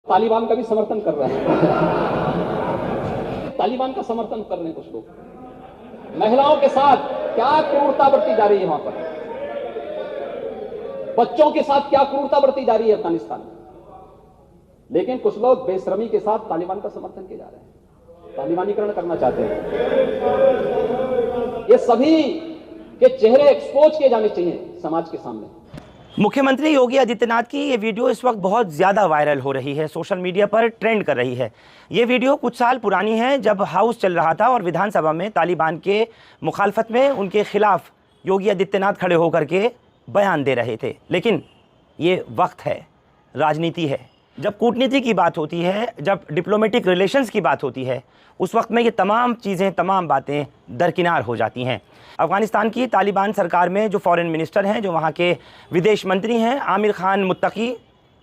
तालिबान का भी समर्थन कर रहे हैं। तालिबान का समर्थन कर रहे हैं कुछ लोग। महिलाओं के साथ क्या क्रूरता बरती जा रही है वहां पर, बच्चों के साथ क्या क्रूरता बरती जा रही है अफगानिस्तान में। लेकिन कुछ लोग बेशर्मी के साथ तालिबान का समर्थन किए जा रहे हैं, तालिबानीकरण करना चाहते हैं। ये सभी के चेहरे एक्सपोज किए जाने चाहिए समाज के सामने। मुख्यमंत्री योगी आदित्यनाथ की ये वीडियो इस वक्त बहुत ज़्यादा वायरल हो रही है, सोशल मीडिया पर ट्रेंड कर रही है। ये वीडियो कुछ साल पुरानी है, जब हाउस चल रहा था और विधानसभा में तालिबान के मुखालफत में उनके खिलाफ योगी आदित्यनाथ खड़े होकर के बयान दे रहे थे। लेकिन ये वक्त है, राजनीति है, जब कूटनीति की बात होती है, जब डिप्लोमेटिक रिलेशंस की बात होती है, उस वक्त में ये तमाम चीज़ें, तमाम बातें दरकिनार हो जाती हैं। अफ़गानिस्तान की तालिबान सरकार में जो फॉरेन मिनिस्टर हैं, जो वहाँ के विदेश मंत्री हैं, आमिर खान मुत्तकी,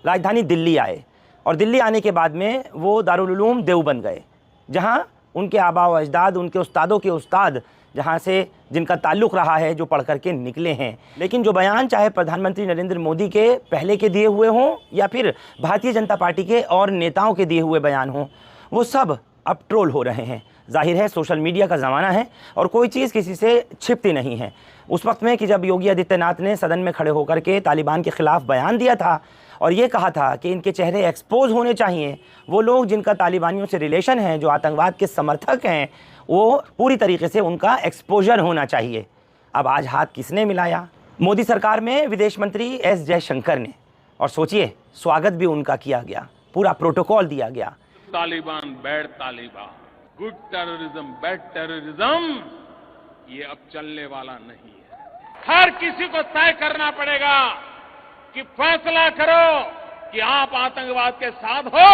राजधानी दिल्ली आए और दिल्ली आने के बाद में वो दारुल उलूम देवबंद गए, जहाँ उनके आबा व अजदाद, उनके उस्तादों के उस्ताद, जहाँ से जिनका ताल्लुक़ रहा है, जो पढ़ करके निकले हैं। लेकिन जो बयान चाहे प्रधानमंत्री नरेंद्र मोदी के पहले के दिए हुए हों या फिर भारतीय जनता पार्टी के और नेताओं के दिए हुए बयान हों, वो सब अब ट्रोल हो रहे हैं। जाहिर है सोशल मीडिया का ज़माना है और कोई चीज़ किसी से छिपती नहीं है। उस वक्त में कि जब योगी आदित्यनाथ ने सदन में खड़े होकर के तालिबान के ख़िलाफ़ बयान दिया था और ये कहा था कि इनके चेहरे एक्सपोज होने चाहिए, वो लोग जिनका तालिबानियों से रिलेशन है, जो आतंकवाद के समर्थक हैं, वो पूरी तरीके से उनका एक्सपोजर होना चाहिए। अब आज हाथ किसने मिलाया? मोदी सरकार में विदेश मंत्री एस जयशंकर ने, और सोचिए स्वागत भी उनका किया गया, पूरा प्रोटोकॉल दिया गया। Taliban bad Taliban, good terrorism bad terrorism, ये अब चलने वाला नहीं है। हर किसी को तय करना पड़ेगा कि फैसला करो कि आप आतंकवाद के साथ हो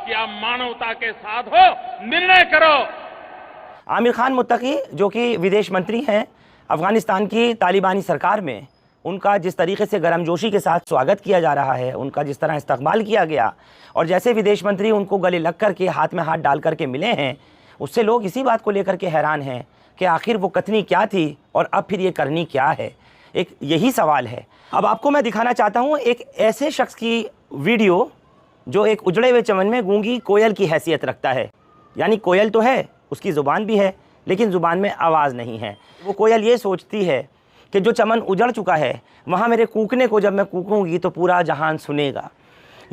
कि आप मानवता के साथ हो, निर्णय करो। आमिर खान मुत्तकी जो कि विदेश मंत्री हैं, अफगानिस्तान की तालिबानी सरकार में उनका जिस तरीके से गर्मजोशी के साथ स्वागत किया जा रहा है, उनका जिस तरह इस्तकबाल किया गया और जैसे विदेश मंत्री उनको गले लग करके हाथ में हाथ डाल करके मिले हैं, उससे लोग इसी बात को लेकर के हैरान हैं कि आखिर वो कथनी क्या थी और अब फिर ये करनी क्या है। एक यही सवाल है। अब आपको मैं दिखाना चाहता हूँ एक ऐसे शख्स की वीडियो जो एक उजड़े हुए चमन में गूंगी कोयल की हैसियत रखता है। यानी कोयल तो है, उसकी ज़ुबान भी है, लेकिन ज़ुबान में आवाज़ नहीं है। वो कोयल ये सोचती है कि जो चमन उजड़ चुका है, वहाँ मेरे कूकने को जब मैं कूकूंगी तो पूरा जहान सुनेगा।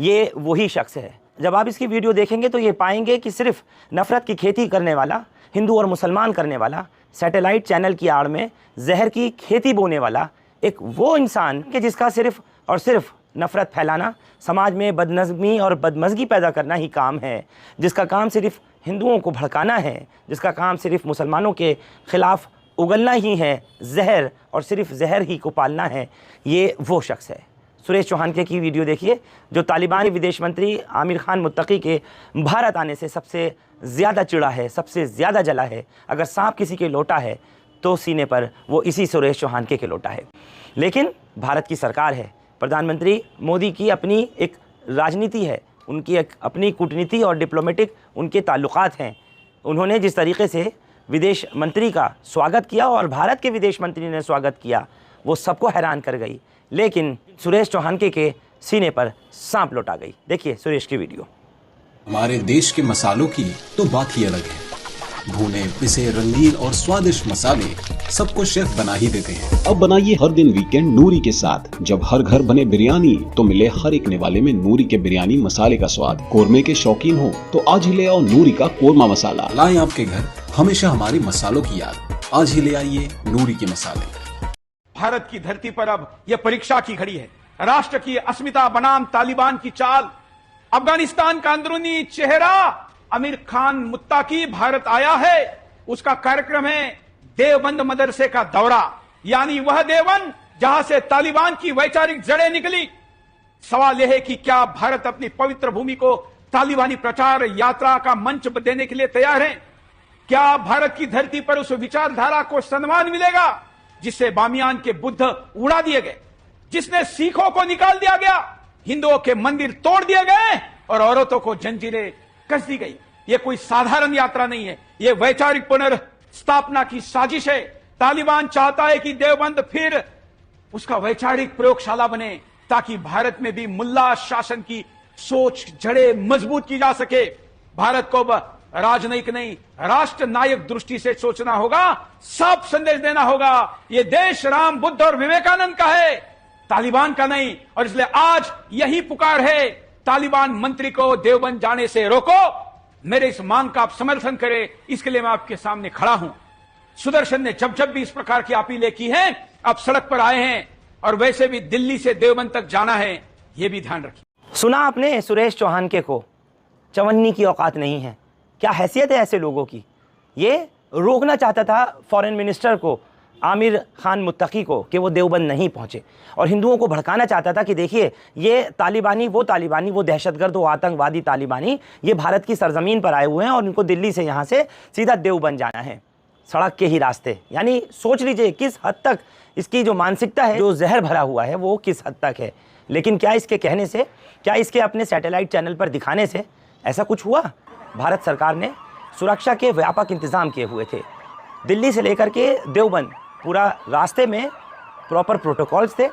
ये वही शख्स है। जब आप इसकी वीडियो देखेंगे तो ये पाएंगे कि सिर्फ नफ़रत की खेती करने वाला, हिंदू और मुसलमान करने वाला, सैटेलाइट चैनल की आड़ में जहर की खेती बोने वाला एक वो इंसान कि जिसका सिर्फ और सिर्फ नफ़रत फैलाना, समाज में बदनज़मी और बदमज़गी पैदा करना ही काम है, जिसका काम सिर्फ हिंदुओं को भड़काना है, जिसका काम सिर्फ मुसलमानों के ख़िलाफ़ उगलना ही है जहर और सिर्फ जहर ही को पालना है, ये वो शख्स है। सुरेश चौहान की वीडियो देखिए, जो तालिबानी विदेश मंत्री आमिर खान मुत्तकी के भारत आने से सबसे ज़्यादा चिढ़ा है, सबसे ज़्यादा जला है। अगर सांप किसी के लोटा है तो सीने पर वो इसी सुरेश चौहान के लोटा है। लेकिन भारत की सरकार है, प्रधानमंत्री मोदी की अपनी एक राजनीति है, उनकी एक अपनी कूटनीति और डिप्लोमेटिक उनके ताल्लुकात हैं। उन्होंने जिस तरीके से विदेश मंत्री का स्वागत किया और भारत के विदेश मंत्री ने स्वागत किया, वो सबको हैरान कर गई। लेकिन सुरेश चौहान के सीने पर सांप लौटा गई। देखिए सुरेश की वीडियो। हमारे देश के मसालों की तो बात ही अलग है। भुने पिसे रंगीन और स्वादिष्ट मसाले सबको शेफ बना ही देते हैं। अब बनाइए हर दिन वीकेंड नूरी के साथ। जब हर घर बने बिरयानी तो मिले हर एक निवाले में नूरी के बिरयानी मसाले का स्वाद। कोरमे के शौकीन हो तो आज ही ले आओ नूरी का कोरमा मसाला। लाएं आपके घर हमेशा हमारे मसालों की याद। आज ही ले आइए नूरी के मसाले। भारत की धरती पर अब यह परीक्षा की घड़ी है। राष्ट्र की अस्मिता बनाम तालिबान की चाल। अफगानिस्तान का अंदरूनी चेहरा आमिर खान मुत्तकी भारत आया है। उसका कार्यक्रम है देवबंद मदरसे का दौरा, यानी वह देवबंद जहां से तालिबान की वैचारिक जड़ें निकली। सवाल यह है कि क्या भारत अपनी पवित्र भूमि को तालिबानी प्रचार यात्रा का मंच देने के लिए तैयार है? क्या भारत की धरती पर उस विचारधारा को सम्मान मिलेगा जिससे बामियान के बुद्ध उड़ा दिए गए, जिसने सिखों को निकाल दिया गया, हिंदुओं के मंदिर तोड़ दिए गए और औरतों को जंजीरें कस दी गई? यह कोई साधारण यात्रा नहीं है, यह वैचारिक पुनर्स्थापना की साजिश है। तालिबान चाहता है कि देवबंद फिर उसका वैचारिक प्रयोगशाला बने ताकि भारत में भी मुल्ला शासन की सोच जड़े मजबूत की जा सके। भारत को राजनयिक नहीं, राष्ट्र नायक दृष्टि से सोचना होगा, साफ संदेश देना होगा। ये देश राम, बुद्ध और विवेकानंद का है, तालिबान का नहीं। और इसलिए आज यही पुकार है, तालिबान मंत्री को देवबंद जाने से रोको। मेरे इस मांग का आप समर्थन करें, इसके लिए मैं आपके सामने खड़ा हूं। सुदर्शन ने जब जब भी इस प्रकार की अपीलें की हैं, आप सड़क पर आए हैं, और वैसे भी दिल्ली से देवबंद तक जाना है, यह भी ध्यान रखिए। सुना आपने सुरेश चौहान के को, चवन्नी की औकात नहीं है। क्या हैसियत है ऐसे लोगों की। ये रोकना चाहता था फॉरेन मिनिस्टर को, आमिर खान मुत्तकी को, कि वो देवबंद नहीं पहुंचे, और हिंदुओं को भड़काना चाहता था कि देखिए ये तालिबानी, वो दहशतगर्द, वो आतंकवादी तालिबानी ये भारत की सरजमीन पर आए हुए हैं और इनको दिल्ली से यहाँ से सीधा देवबंद जाना है, सड़क के ही रास्ते। यानी सोच लीजिए किस हद तक इसकी जो मानसिकता है, जो जहर भरा हुआ है, वो किस हद तक है। लेकिन क्या इसके कहने से, क्या इसके अपने सैटेलाइट चैनल पर दिखाने से ऐसा कुछ हुआ? भारत सरकार ने सुरक्षा के व्यापक इंतजाम किए हुए थे। दिल्ली से लेकर के देवबंद पूरा रास्ते में प्रॉपर प्रोटोकॉल्स थे,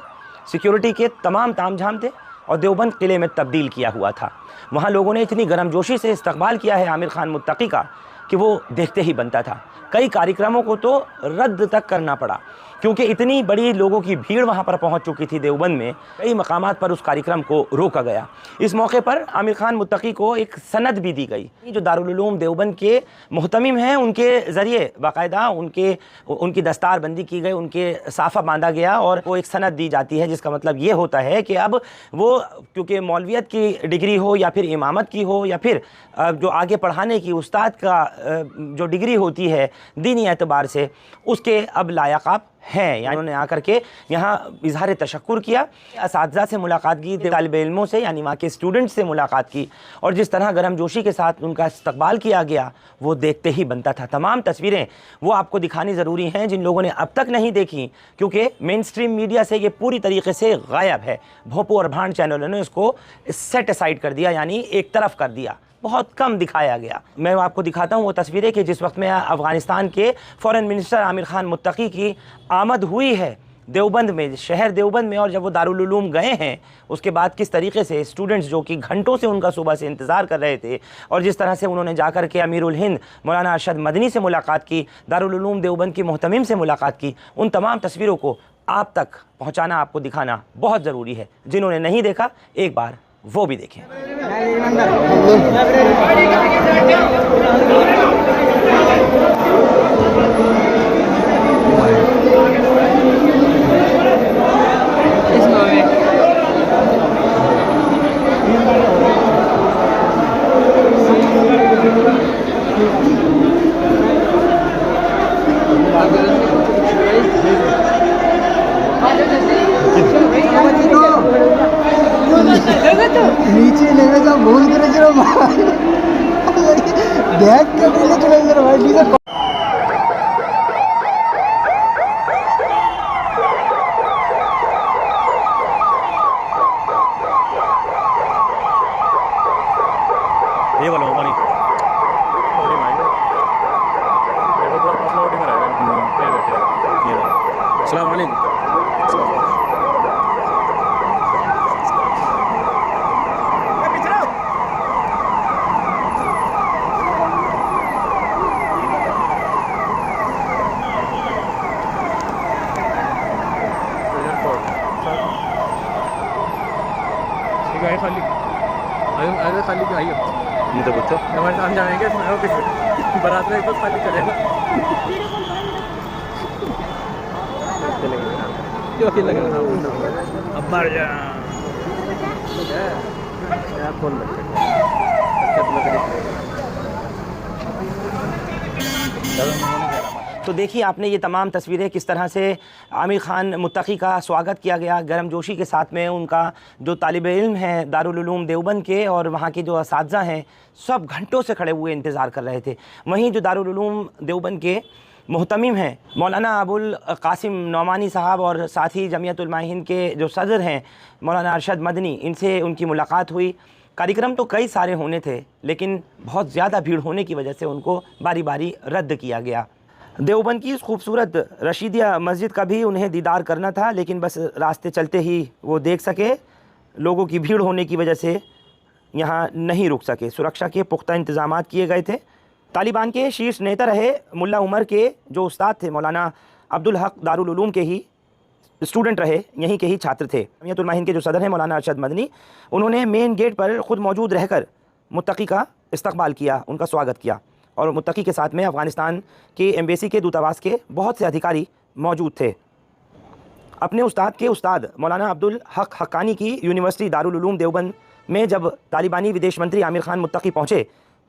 सिक्योरिटी के तमाम तामझाम थे, और देवबंद किले में तब्दील किया हुआ था। वहाँ लोगों ने इतनी गर्मजोशी से इस्तकबाल किया है आमिर खान मुत्तकी का कि वो देखते ही बनता था। कई कार्यक्रमों को तो रद्द तक करना पड़ा, क्योंकि इतनी बड़ी लोगों की भीड़ वहाँ पर पहुँच चुकी थी देवबंद में। कई मकामात पर उस कार्यक्रम को रोका गया। इस मौके पर आमिर खान मुत्तकी को एक सनद भी दी गई। जो दारुल उलूम देवबंद के मुहतमिम हैं, उनके ज़रिए बाकायदा उनकी दस्तारबंदी की गई, उनके साफ़ा बांधा गया, और वो एक सनद दी जाती है, जिसका मतलब ये होता है कि अब वो, क्योंकि मौलवियत की डिग्री हो या फिर इमामत की हो या फिर जो आगे पढ़ाने की उस्ताद का जो डिग्री होती है दीनी एतबार से, उसके अब लायक आप हैं। यानी उन्होंने आकर के यहाँ इजहार तशक्कुर किया, असातिज़ा से मुलाकात की, तालिब इल्मों से यानी वहाँ के स्टूडेंट्स से मुलाकात की, और जिस तरह गर्मजोशी के साथ उनका इस्तकबाल किया गया वो देखते ही बनता था। तमाम तस्वीरें वो आपको दिखानी ज़रूरी हैं जिन लोगों ने अब तक नहीं देखी, क्योंकि मेन स्ट्रीम मीडिया से ये पूरी तरीके से गायब है। भोंपू और भांड चैनलों ने इसको सेट असाइड कर दिया, यानी एक तरफ कर दिया, बहुत कम दिखाया गया। मैं आपको दिखाता हूँ वो तस्वीरें कि जिस वक्त में अफ़गानिस्तान के फ़ॉरेन मिनिस्टर आमिर खान मुत्तकी की आमद हुई है देवबंद में, शहर देवबंद में, और जब वो दारुल उलूम गए हैं उसके बाद किस तरीके से स्टूडेंट्स जो कि घंटों से उनका सुबह से इंतज़ार कर रहे थे, और जिस तरह से उन्होंने जाकर के अमीरुल हिंद मौलाना अरशद मदनी से मुलाकात की, दारुल उलूम देवबंद की मुहतमिम से मुलाकात की, उन तमाम तस्वीरों को आप तक पहुँचाना, आपको दिखाना बहुत ज़रूरी है। जिन्होंने नहीं देखा एक बार वो भी देखें। नीचे लेवे जा भूल करे जरा देख के बोले चले जरा भाई नीचे ये वाला पानी अस्सलाम वालेकुम। खाली खाली आइए नहीं तो कुछ हमारे साथ जाएंगे बारात में कुछ खाली चलेगा क्यों अकेला अब मर जा फोन तो देखिए आपने ये तमाम तस्वीरें किस तरह से आमिर खान मुत्तकी का स्वागत किया गया गर्मजोशी के साथ में। उनका जो तालिब इल्म हैं दारुल उलूम देवबंद के और वहाँ के जो असातिज़ा हैं सब घंटों से खड़े हुए इंतज़ार कर रहे थे। वहीं जो दारुल उलूम देवबंद के मुहतमिम हैं मौलाना अबुल कासिम नौमानी साहब और साथ ही जमियत उलमा हिंद के जो सदर हैं मौलाना अरशद मदनी, इनसे उनकी मुलाकात हुई। कार्यक्रम तो कई सारे होने थे लेकिन बहुत ज़्यादा भीड़ होने की वजह से उनको बारी बारी रद्द किया गया। देवबंद की इस खूबसूरत रशीदिया मस्जिद का भी उन्हें दीदार करना था लेकिन बस रास्ते चलते ही वो देख सके, लोगों की भीड़ होने की वजह से यहाँ नहीं रुक सके। सुरक्षा के पुख्ता इंतजाम किए गए थे। तालिबान के शीर्ष नेता रहे मुल्ला उमर के जो उस्ताद थे मौलाना अब्दुल हक दारुल उलूम के ही स्टूडेंट रहे, यहीं के ही छात्र थे। जमीयत उलमा हिंद के जो सदर हैं मौलाना अरशद मदनी, उन्होंने मेन गेट पर ख़ुद मौजूद रहकर मुत्तकी का इस्तकबाल किया, उनका स्वागत किया। और मुत्तकी के साथ में अफ़गानिस्तान के एम्बेसी के दूतावास के बहुत से अधिकारी मौजूद थे। अपने उस्ताद के उस्ताद मौलाना अब्दुल हक हक्कानी की यूनिवर्सिटी दारुल उलूम देवबंद में जब तालिबानी विदेश मंत्री आमिर खान मुत्तकी पहुँचे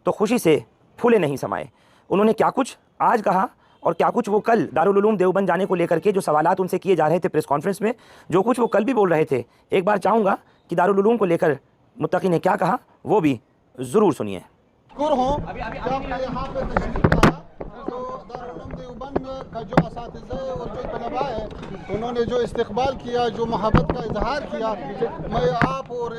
तो खुशी से फूले नहीं समाए। उन्होंने क्या कुछ आज कहा और क्या कुछ वो कल दारुल उलूम देवबंद जाने को लेकर के जो सवालात उनसे किए जा रहे थे प्रेस कॉन्फ्रेंस में, जो कुछ वो कल भी बोल रहे थे, एक बार चाहूँगा कि दारुल उलूम को लेकर मुत्तकी ने क्या कहा वो भी ज़रूर सुनिए। का जो असातिज़ा और जो तलबा है उन्होंने जो इस्तकबाल किया, जो मोहब्बत का इजहार किया, मैं आप और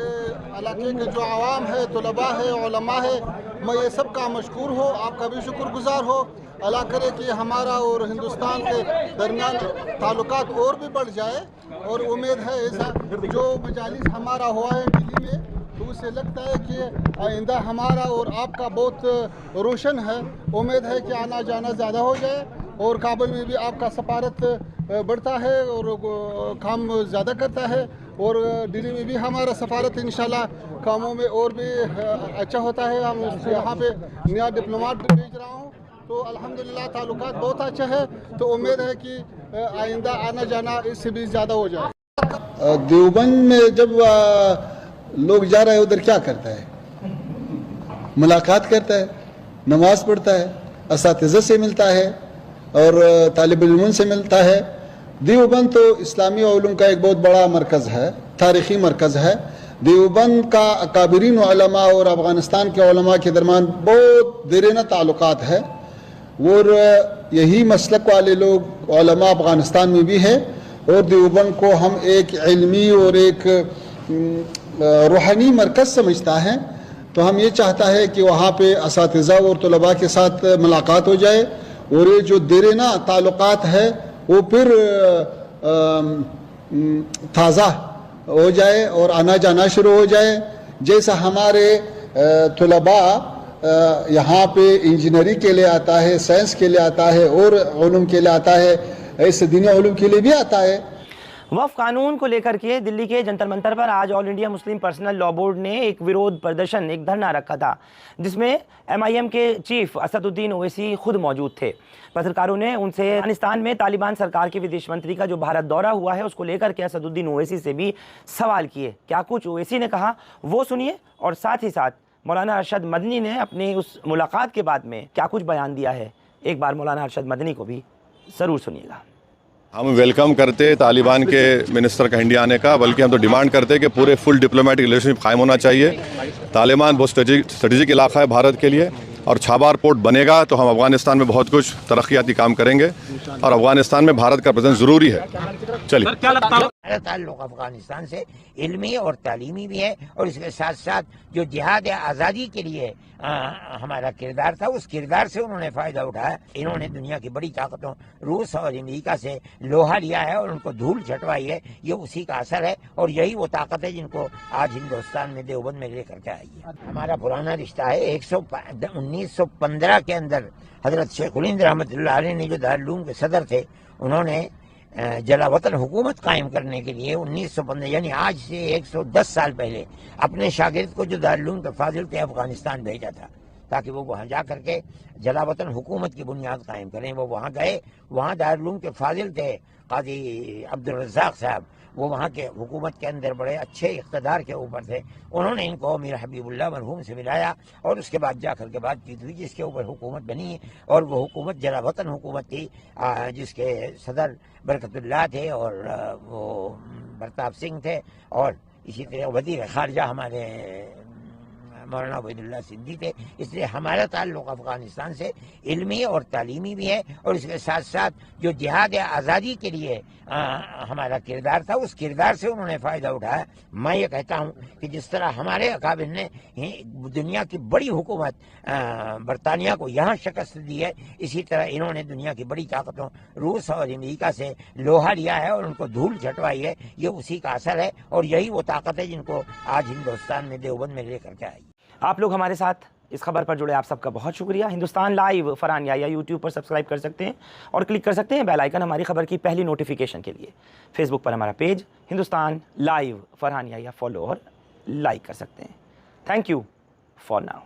इलाके के जो आवाम है, तलबा है, उलमा है, मैं ये सब का मशकूर हो, आपका भी शुक्रगुजार हो। अल्लाह करे कि हमारा और हिंदुस्तान के दरमियान ताल्लुकात और भी बढ़ जाए और उम्मीद है ऐसा जो मजालिस हमारा हुआ है दिल्ली में तो उससे लगता है कि आइंदा हमारा और आपका बहुत रोशन है। उम्मीद है कि आना जाना ज़्यादा हो जाए और काबुल में भी आपका सफारत बढ़ता है और काम ज़्यादा करता है और दिल्ली में भी हमारा सफारत इंशाल्लाह कामों में और भी अच्छा होता है। हम यहाँ पे नया डिप्लोमेट भेज रहा हूँ तो अल्हम्दुलिल्लाह ताल्लुकात बहुत अच्छा है, तो उम्मीद है कि आइंदा आना जाना इससे भी ज़्यादा हो जाए। देवबंद में जब लोग जा रहे हैं उधर क्या करता है, मुलाकात करता है, नमाज पढ़ता है, असातिज़ा से मिलता है और तालिब इल्म से मिलता है। देवबंद तो इस्लामी उलूम का एक बहुत बड़ा मरकज़ है, तारीख़ी मरकज़ है। देवबंद का अकाबरीन उलमा और अफ़गानिस्तान के उलमा के दरमियान बहुत देरीना ताल्लुकात है और यही मसलक वाले लोग उलमा अफ़गानिस्तान में भी है और देवबंद को हम एक इल्मी और एक रूहानी मरकज़ समझता है। तो हम ये चाहता है कि वहाँ पे असातिज़ा और तलबा के साथ मुलाकात हो जाए और ये जो देरीना ताल्लुकात है वो फिर ताज़ा हो जाए और आना जाना शुरू हो जाए। जैसा हमारे तलबा यहाँ पे इंजीनियरिंग के लिए आता है, साइंस के लिए आता है और उलूम के लिए आता है, ऐसे दीनी उलूम के लिए भी आता है। वक्फ कानून को लेकर के दिल्ली के जंतर मंतर पर आज all India Muslim personal law board ने एक विरोध प्रदर्शन, एक धरना रखा था जिसमें MIM के चीफ असदुद्दीन ओवैसी खुद मौजूद थे। पत्रकारों ने उनसे अफगानिस्तान में तालिबान सरकार के विदेश मंत्री का जो भारत दौरा हुआ है उसको लेकर के असदुद्दीन ओवैसी से भी सवाल किए। क्या कुछ ओवैसी ने कहा वो सुनिए और साथ ही साथ मौलाना अरशद मदनी ने अपनी उस मुलाकात के बाद में क्या कुछ बयान दिया है, एक बार मौलाना अरशद मदनी को भी ज़रूर सुनिएगा। हम वेलकम करते तालिबान के मिनिस्टर का इंडिया आने का, बल्कि हम तो डिमांड करते कि पूरे फुल डिप्लोमेटिक रिलेशनशिप कायम होना चाहिए। तालिबान बहुत स्ट्रेटेजिक इलाका है भारत के लिए और छाबार पोर्ट बनेगा तो हम अफगानिस्तान में बहुत कुछ तरक्याती काम करेंगे और अफगानिस्तान में भारत का प्रेजेंस ज़रूरी है। चलिए, हमारा ताल्लुक अफगानिस्तान से इल्मी और तालीमी भी है और इसके साथ साथ जो जिहाद आज़ादी के लिए हमारा किरदार था, उस किरदार से उन्होंने फ़ायदा उठाया। इन्होंने दुनिया की बड़ी ताकतों रूस और अमेरिका से लोहा लिया है और उनको धूल छटवाई है। ये उसी का असर है और यही वो ताकत है जिनको आज हिंदुस्तान में देवबंद में लेकर के आई है। हमारा पुराना रिश्ता है। 1915 के अंदर हजरत शेखुल हिंद रहमतुल्लाह अलैह ने जो दारुल उलूम के सदर थे, उन्होंने जलावतन हुकूमत कायम करने के लिए 1915 यानी आज से 110 साल पहले अपने शागिर्द को जो दारुल उलूम के फाजिल थे अफगानिस्तान भेजा था ताकि वो वहाँ जा करके जलावतन हुकूमत की बुनियाद कायम करें। वो वहाँ गए, वहाँ दारुल उलूम के फाजिल थे काजी अब्दुल रज़्ज़ाक़ साहब, वो वहाँ के हुकूमत के अंदर बड़े अच्छे इक़्तिदार के ऊपर थे। उन्होंने इनको मीर हबीबुल्लाह मरहूम से मिलाया और उसके बाद जा कर के बातचीत हुई जिसके ऊपर हुकूमत बनी और वो हुकूमत जलावतन हुकूमत थी जिसके सदर बरकतुल्लाह थे और वो प्रताप सिंह थे और इसी तरह वज़ीर ख़ारजा हमारे मौलाना उबैदुल्लाह सिद्दी थे। इसलिए हमारा ताल्लुक अफगानिस्तान से इल्मी और तालीमी भी है, और इसके साथ साथ जो जिहाद आज़ादी के लिए हमारा किरदार था, उस किरदार से उन्होंने फ़ायदा उठाया। मैं ये कहता हूँ कि जिस तरह हमारे अकाबिर ने दुनिया की बड़ी हुकूमत बरतानिया को यहाँ शिकस्त दी है, इसी तरह इन्होंने दुनिया की बड़ी ताकतों रूस और अमेरिका से लोहा लिया है और उनको धूल झटवाई है। ये उसी का असर है, और यही वो ताकत है जिनको आज हिंदुस्तान में देवबंद में लेकर के आई। आप लोग हमारे साथ इस खबर पर जुड़े, आप सबका बहुत शुक्रिया। हिंदुस्तान लाइव फरहान याह्या यूट्यूब पर सब्सक्राइब कर सकते हैं और क्लिक कर सकते हैं बेल आइकन हमारी खबर की पहली नोटिफिकेशन के लिए। फेसबुक पर हमारा page Hindustan live Farhan Yahya follow और लाइक कर सकते हैं। Thank you for now.